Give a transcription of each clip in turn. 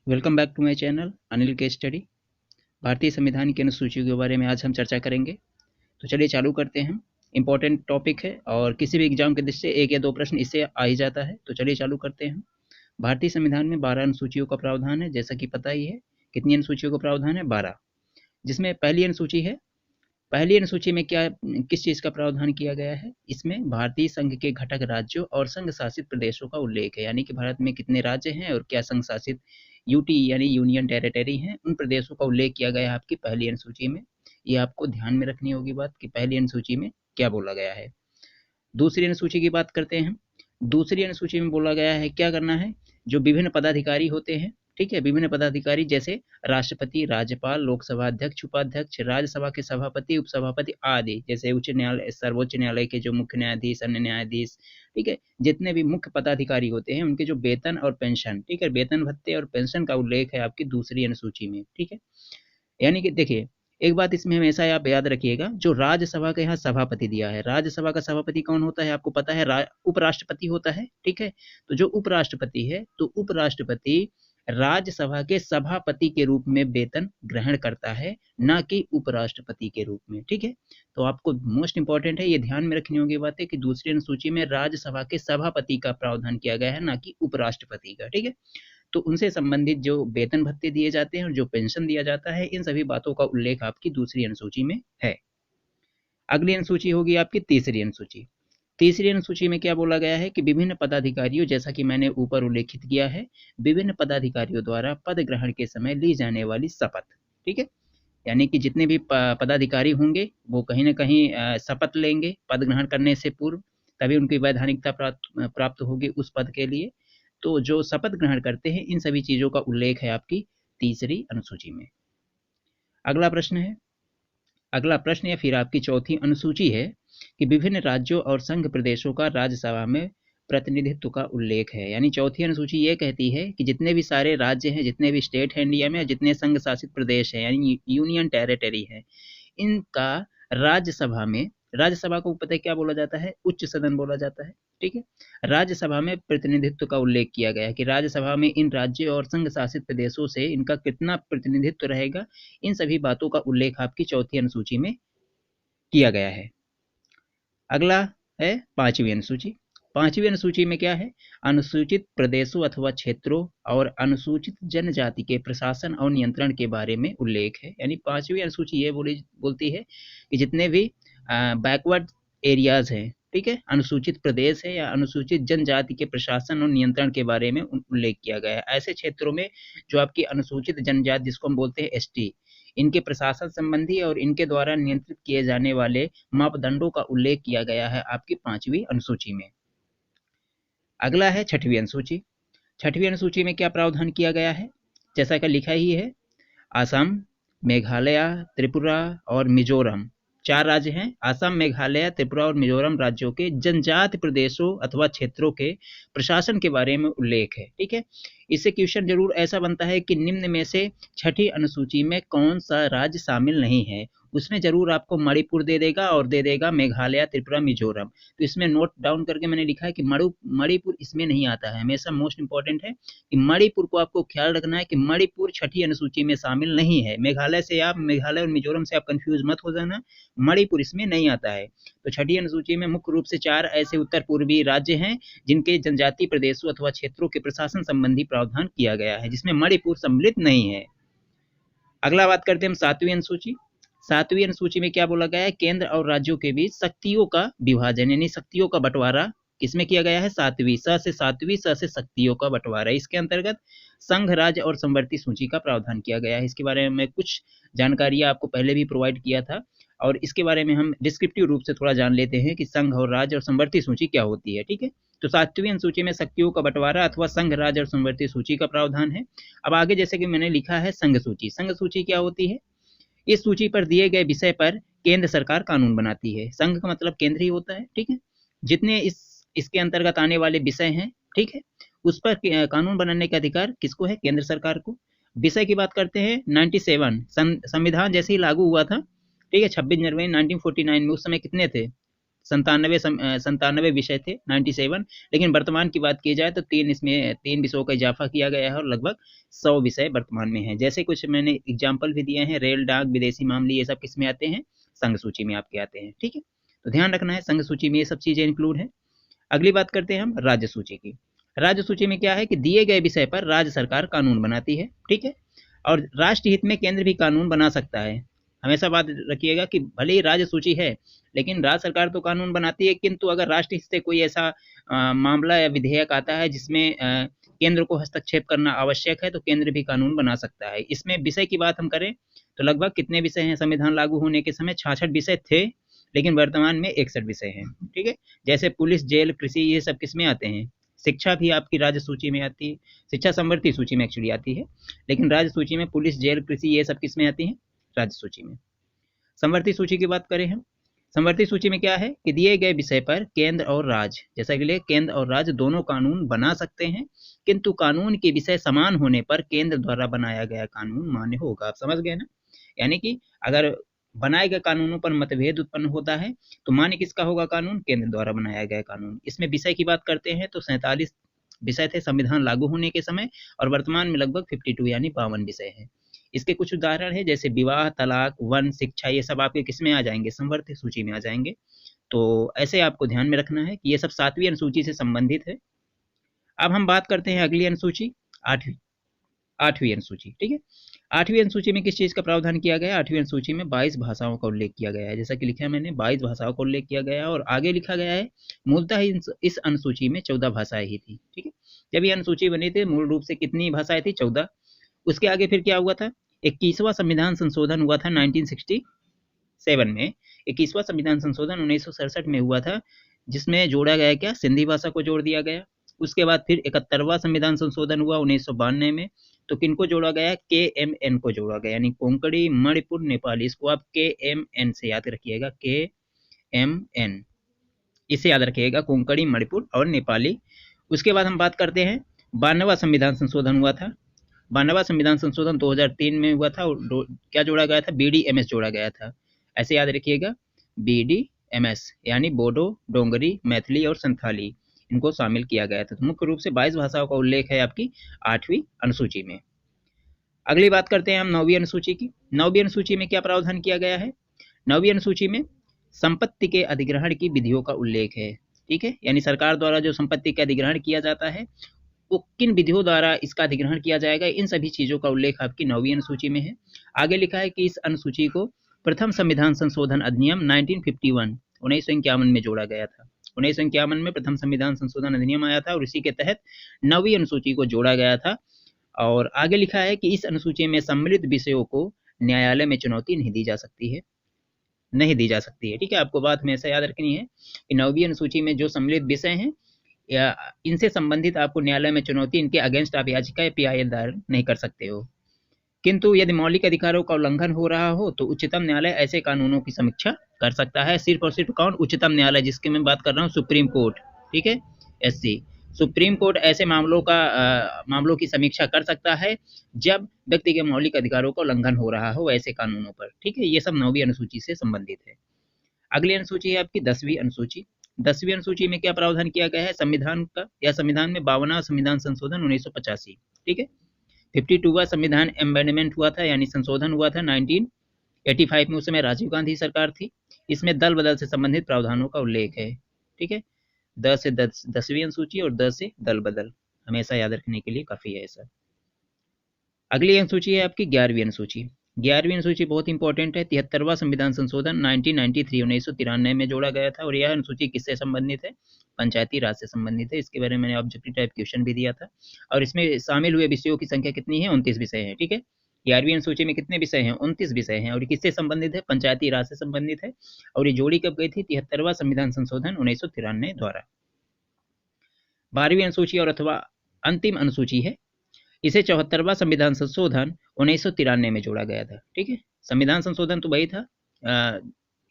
Welcome back to my channel Anil के study. भारतीय संविधान की अनुसूचियों के बारे में आज हम चर्चा करेंगे। तो चलिए चालू करते हैं। इंपॉर्टेंट टॉपिक है और किसी भी एग्जाम के दृष्टि से एक या दो प्रश्न इससे आ ही जाता है। तो चलिए चालू करते हैं। भारतीय संविधान में 12 अनुसूचियों का प्रावधान है, जैसा कि पता ही है। कितनी अनुसूचियों का प्रावधान है? 12। जिसमें पहली अनुसूची है। पहली अनुसूची में क्या किस चीज़ का प्रावधान किया गया है? इसमें भारतीय संघ के घटक राज्यों और संघ शासित प्रदेशों का उल्लेख है, यानी कि भारत में कितने राज्य हैं और क्या संघ शासित यूटी यानी यूनियन टेरिटरी हैं, उन प्रदेशों का उल्लेख किया गया है आपकी पहली अनुसूची में। ये आपको ध्यान में रखनी होगी बात कि पहली अनुसूची में क्या बोला गया है। दूसरी अनुसूची की बात करते हैं। दूसरी अनुसूची में बोला गया है क्या करना है। जो विभिन्न पदाधिकारी होते हैं, ठीक है, विभिन्न पदाधिकारी जैसे राष्ट्रपति, राज्यपाल, लोकसभा अध्यक्ष, उपाध्यक्ष, राज्यसभा के सभापति, उपसभापति आदि, जैसे उच्च न्यायालय, सर्वोच्च न्यायालय के जो मुख्य न्यायाधीश, अन्य न्यायाधीश, ठीक है, जितने भी मुख्य पदाधिकारी होते हैं उनके जो वेतन और पेंशन, ठीक है, वेतन भत्ते और पेंशन का उल्लेख है आपकी दूसरी अनुसूची में। ठीक है, यानी कि देखिए, एक बात इसमें हमेशा आप याद रखिएगा, जो राज्यसभा का यहाँ सभापति दिया है, राज्यसभा का सभापति कौन होता है आपको पता है? उपराष्ट्रपति होता है। ठीक है, तो जो उपराष्ट्रपति है, तो उपराष्ट्रपति राज्यसभा के सभापति के रूप में वेतन ग्रहण करता है, ना कि उपराष्ट्रपति के रूप में। ठीक है, तो आपको मोस्ट इंपॉर्टेंट है, ये ध्यान में रखनी होगी बातें कि दूसरी अनुसूची में राज्यसभा के सभापति का प्रावधान किया गया है, ना कि उपराष्ट्रपति का। ठीक है, तो उनसे संबंधित जो वेतन भत्ते दिए जाते हैं और जो पेंशन दिया जाता है, इन सभी बातों का उल्लेख आपकी दूसरी अनुसूची में है। अगली अनुसूची होगी आपकी तीसरी अनुसूची। तीसरी अनुसूची में क्या बोला गया है कि विभिन्न पदाधिकारियों, जैसा कि मैंने ऊपर उल्लेखित किया है, विभिन्न पदाधिकारियों द्वारा पद ग्रहण के समय ली जाने वाली शपथ। ठीक है, यानी कि जितने भी पदाधिकारी होंगे वो कहीं ना कहीं शपथ लेंगे पद ग्रहण करने से पूर्व, तभी उनकी वैधानिकता प्राप्त होगी उस पद के लिए। तो जो शपथ ग्रहण करते हैं, इन सभी चीज़ों का उल्लेख है आपकी तीसरी अनुसूची में। अगला प्रश्न है, अगला प्रश्न या फिर आपकी चौथी अनुसूची है कि विभिन्न राज्यों और संघ प्रदेशों का राज्यसभा में प्रतिनिधित्व का उल्लेख है। यानी चौथी अनुसूची ये कहती है कि जितने भी सारे राज्य हैं, जितने भी स्टेट हैं इंडिया में, जितने संघ शासित प्रदेश हैं यानी यूनियन टेरिटरी है, इनका राज्यसभा में, राज्यसभा को पता है क्या बोला जाता है? उच्च सदन बोला जाता है। ठीक है, राज्यसभा में प्रतिनिधित्व का उल्लेख किया गया है कि राज्यसभा में इन राज्यों और संघ शासित प्रदेशों से इनका कितना प्रतिनिधित्व रहेगा। इन सभी बातों का उल्लेख आपकी चौथी अनुसूची में किया गया है। अगला है पांचवी अनुसूची। पांचवी अनुसूची में क्या है? अनुसूचित प्रदेशों अथवा क्षेत्रों और अनुसूचित जनजाति के प्रशासन और नियंत्रण के बारे में उल्लेख है। यानी पांचवी अनुसूची ये बोलती है कि जितने भी बैकवर्ड एरियाज हैं, ठीक है, अनुसूचित प्रदेश है या अनुसूचित जनजाति के प्रशासन और नियंत्रण के बारे में उल्लेख किया गया है। ऐसे क्षेत्रों में जो आपकी अनुसूचित जनजाति, जिसको हम बोलते हैं एसटी, इनके प्रशासन संबंधी और इनके द्वारा नियंत्रित किए जाने वाले मापदंडों का उल्लेख किया गया है आपकी पांचवी अनुसूची में। अगला है छठवीं अनुसूची। छठवीं अनुसूची में क्या प्रावधान किया गया है? जैसा कि लिखा ही है, असम, मेघालय, त्रिपुरा और मिजोरम, 4 राज्य हैं। असम, मेघालय, त्रिपुरा और मिजोरम राज्यों के जनजाति प्रदेशों अथवा क्षेत्रों के प्रशासन के बारे में उल्लेख है। ठीक है, इससे क्वेश्चन जरूर ऐसा बनता है कि निम्न में से छठी अनुसूची में कौन सा राज्य शामिल नहीं है। उसमें जरूर आपको मणिपुर दे देगा और दे देगा मेघालय, त्रिपुरा, मिजोरम। तो इसमें नोट डाउन करके मैंने लिखा है कि मणिपुर इसमें नहीं आता है। हमेशा मोस्ट इंपॉर्टेंट है कि मणिपुर को आपको ख्याल रखना है कि मणिपुर छठी अनुसूची में शामिल नहीं है। मेघालय से आप, मेघालय और मिजोरम से आप कंफ्यूज मत हो जाना, मणिपुर इसमें नहीं आता है। तो छठी अनुसूची में मुख्य रूप से 4 ऐसे उत्तर पूर्वी राज्य हैं जिनके जनजातीय प्रदेशों अथवा क्षेत्रों के प्रशासन संबंधी प्रावधान किया गया है, जिसमें मणिपुर सम्मिलित नहीं है। अगला बात करते हैं हम सातवीं अनुसूची। सातवीं अनुसूची में क्या बोला गया है? केंद्र और राज्यों के बीच शक्तियों का विभाजन, यानी शक्तियों का बंटवारा किसमें किया गया है? सातवीं, स से सातवीं, स से शक्तियों का बंटवारा। इसके अंतर्गत संघ, राज्य और समवर्ती सूची का प्रावधान किया गया है। इसके बारे में मैं कुछ जानकारियां आपको पहले भी प्रोवाइड किया था और इसके बारे में हम डिस्क्रिप्टिव रूप से थोड़ा जान लेते हैं कि संघ और राज्य और समवर्ती सूची क्या होती है। ठीक है, तो सातवीं अनुसूची में शक्तियों का बंटवारा अथवा संघ, राज्य और समवर्ती सूची का प्रावधान है। अब आगे जैसे कि मैंने लिखा है संघ सूची। संघ सूची क्या होती है? इस सूची पर दिए गए विषय पर केंद्र सरकार कानून बनाती है। संघ का मतलब केंद्र ही होता है। ठीक है, जितने इसके अंतर्गत आने वाले विषय हैं, ठीक है, उस पर कानून बनाने का अधिकार किसको है? केंद्र सरकार को। विषय की बात करते हैं 97 संविधान जैसे ही लागू हुआ था, ठीक है, 26 जनवरी 1949 में, उस समय कितने थे? 97 विषय थे, 97। लेकिन वर्तमान की बात की जाए तो 3 विषयों का इजाफा किया गया है और लगभग 100 विषय वर्तमान में हैं। जैसे कुछ मैंने एग्जाम्पल भी दिए हैं, रेल, डाक, विदेशी मामले, ये सब किस में आते हैं, संघ सूची में आपके आते हैं। ठीक है, तो ध्यान रखना है संघ सूची में ये सब चीजें इंक्लूड है। अगली बात करते हैं हम राज्य सूची की। राज्य सूची में क्या है कि दिए गए विषय पर राज्य सरकार कानून बनाती है। ठीक है, और राष्ट्र हित में केंद्र भी कानून बना सकता है। हमेशा बात रखिएगा कि भले ही राज्य सूची है लेकिन राज्य सरकार तो कानून बनाती है, किंतु अगर राष्ट्र हित से कोई ऐसा मामला या विधेयक आता है जिसमें केंद्र को हस्तक्षेप करना आवश्यक है तो केंद्र भी कानून बना सकता है। इसमें विषय की बात हम करें तो लगभग कितने विषय हैं संविधान लागू होने के समय, 66 विषय थे, लेकिन वर्तमान में 61 विषय हैं। ठीक है, जैसे पुलिस, जेल, कृषि, ये सब किस में आते हैं, शिक्षा भी आपकी राज्य सूची में आती है, शिक्षा संवर्ती सूची में एक्चुअली आती है, लेकिन राज्य सूची में पुलिस, जेल, कृषि ये सब किस में आती है, राज्य सूची में। संवर्ती सूची की बात करें हम, संवर्ती सूची में क्या है कि दिए गए विषय पर केंद्र और राज्य, जैसा कि केंद्र और राज्य दोनों कानून बना सकते हैं, किंतु कानून के विषय समान होने पर केंद्र द्वारा बनाया गया कानून मान्य होगा। आप समझ गए ना, यानी कि अगर बनाए गए कानूनों पर मतभेद उत्पन्न होता है तो मान्य किसका होगा कानून, केंद्र द्वारा बनाया गया कानून। इसमें विषय की बात करते हैं तो 47 विषय थे संविधान लागू होने के समय और वर्तमान में लगभग 52 यानी 52 विषय हैं। इसके कुछ उदाहरण है जैसे विवाह, तलाक, वन, शिक्षा, ये सब आपके किस में आ जाएंगे, संवर्ती सूची में आ जाएंगे। तो ऐसे आपको ध्यान में रखना है कि ये सब 7वीं अनुसूची से संबंधित है। अब हम बात करते हैं अगली अनुसूची, 8वीं अनुसूची। ठीक है, 8वीं अनुसूची में किस चीज का प्रावधान किया गया, 8वीं अनुसूची में 22 भाषाओं का उल्लेख किया गया है। जैसा कि लिखा है मैंने, 22 भाषाओं का उल्लेख किया गया है और आगे लिखा गया है मूलतः इस अनुसूची में 14 भाषाएं ही थी। ठीक है, जब ये अनुसूची बनी थी मूल रूप से कितनी भाषाएं थी, 14। उसके आगे फिर क्या हुआ था, 21वां संविधान संशोधन हुआ था 1967 में। 21वां संविधान संशोधन 1967 में हुआ था, जिसमें जोड़ा गया क्या, सिंधी भाषा को जोड़ दिया गया। उसके बाद फिर 71वां संविधान संशोधन हुआ 1992 में, तो किनको जोड़ा गया, KMN को जोड़ा गया, यानी कोंकणी, मणिपुर, नेपाली। इसको आप KMN से याद रखिएगा, KMN इसे याद रखिएगा, कोंकणी, मणिपुर और नेपाली। उसके बाद हम बात करते हैं 92वां संविधान संशोधन हुआ था। 92वां संविधान संशोधन 2003 में हुआ था और क्या जोड़ा गया था, BDMS जोड़ा गया था। ऐसे याद रखिएगा, BDMS यानी बोडो, डोंगरी, मैथिली और संथाली, इनको शामिल किया गया था। तो मुख्य रूप से 22 भाषाओं का उल्लेख है आपकी 8वीं अनुसूची में। अगली बात करते हैं हम 9वीं अनुसूची की। 9वीं अनुसूची में क्या प्रावधान किया गया है, 9वीं अनुसूची में संपत्ति के अधिग्रहण की विधियों का उल्लेख है। ठीक है, यानी सरकार द्वारा जो संपत्ति का अधिग्रहण किया जाता है वो किन विधियों द्वारा इसका अधिग्रहण किया जाएगा, इन सभी चीजों का उल्लेख आपकी 9वीं अनुसूची में है। आगे लिखा है कि इस अनुसूची को प्रथम संविधान संशोधन अधिनियम 1951 1951 में जोड़ा गया था। 1951 में प्रथम संविधान संशोधन अधिनियम आया था और इसी के तहत 9वीं अनुसूची को जोड़ा गया था। और आगे लिखा है कि इस अनुसूची में सम्मिलित विषयों को न्यायालय में चुनौती नहीं दी जा सकती है, नहीं दी जा सकती है। ठीक है, आपको बात में ऐसा याद रखनी है कि 9वीं अनुसूची में जो सम्मिलित विषय हैं या इनसे संबंधित आपको न्यायालय में चुनौती, इनके अगेंस्ट आप याचिका या PIL दायर नहीं कर सकते हो। किंतु यदि मौलिक अधिकारों का उल्लंघन हो रहा हो तो उच्चतम न्यायालय ऐसे कानूनों की समीक्षा कर सकता है। सिर्फ और सिर्फ कौन, उच्चतम न्यायालय, जिसके मैं बात कर रहा हूँ सुप्रीम कोर्ट। ठीक है, SC सुप्रीम कोर्ट ऐसे मामलों की समीक्षा कर सकता है जब व्यक्ति के मौलिक अधिकारों का उल्लंघन हो रहा हो ऐसे कानूनों पर। ठीक है, ये सब 9वीं अनुसूची से संबंधित है। अगली अनुसूची है आपकी 10वीं अनुसूची। 10वीं अनुसूची में क्या प्रावधान किया गया है, संविधान का या संविधान में 52वां संविधान संशोधन 1985। ठीक है, 52वां संविधान एमेंडमेंट हुआ था यानी संशोधन हुआ था 1985 में। उस समय राजीव गांधी सरकार थी। इसमें दल बदल से संबंधित प्रावधानों का उल्लेख है। ठीक है, 10 से 10वीं अनुसूची और 10 से दल बदल हमेशा याद रखने के लिए काफी है ऐसा। अगली अनुसूची है आपकी 11वीं अनुसूची। 11वीं अनुसूची बहुत इंपॉर्टेंट है। 73वां संविधान संशोधन 1993 में जोड़ा गया था और यह अनुसूची किससे संबंधित है, पंचायती राज से संबंधित है। इसके बारे में मैंने ऑब्जेक्टिव टाइप क्वेश्चन भी दिया था और इसमें शामिल हुए विषयों की संख्या कितनी है, 29 विषय है। ठीक है, 11वीं अनुसूची में कितने विषय हैं, 29 विषय हैं और किससे संबंधित है, पंचायती राज से संबंधित है। और ये जोड़ी कब गई थी, 73वां संविधान संशोधन 1993 द्वारा। 12वीं अनुसूची और अथवा अंतिम अनुसूची है, इसे 74वां संविधान संशोधन 1993 में जोड़ा गया था। ठीक है, संविधान संशोधन तो वही था,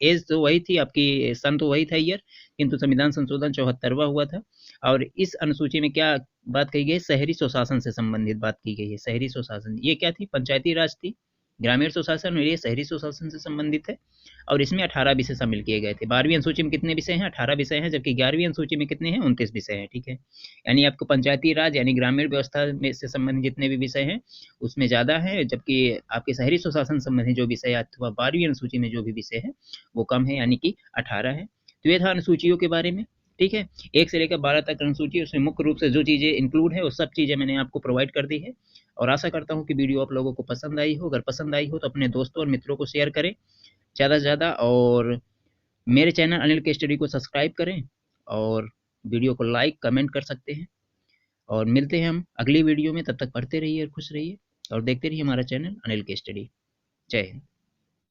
एज तो वही थी आपकी, सन तो वही था ईयर, किंतु संविधान संशोधन 74वां हुआ था। और इस अनुसूची में क्या बात कही गई, शहरी स्वशासन से संबंधित बात की गई है। शहरी स्वशासन ये क्या थी, पंचायती राज थी, ग्रामीण सुशासन और ये शहरी सुशासन से संबंधित है और इसमें 18 विषय शामिल किए गए थे। 12वीं अनुसूची में कितने विषय हैं? 18 विषय हैं, जबकि 11वीं अनुसूची में कितने हैं? 29 विषय हैं। ठीक है, यानी आपको पंचायती राज यानी ग्रामीण व्यवस्था में से संबंधित जितने भी विषय हैं उसमें ज़्यादा है, जबकि आपके शहरी सुशासन संबंधी जो विषय अथवा 12वीं अनुसूची में जो भी विषय है वो कम है, यानी कि 18 है। तो ये था अनुसूचियों के बारे में। ठीक है, 1 से लेकर 12 तक अनुसूची, उसमें मुख्य रूप से जो चीज़ें इंक्लूड है वो सब चीज़ें मैंने आपको प्रोवाइड कर दी है और आशा करता हूँ कि वीडियो आप लोगों को पसंद आई हो। अगर पसंद आई हो तो अपने दोस्तों और मित्रों को शेयर करें ज़्यादा से ज़्यादा, और मेरे चैनल अनिल के स्टडी को सब्सक्राइब करें और वीडियो को लाइक कमेंट कर सकते हैं। और मिलते हैं हम अगली वीडियो में, तब तक पढ़ते रहिए और खुश रहिए और देखते रहिए हमारा चैनल अनिल के स्टडी। जय हिंद।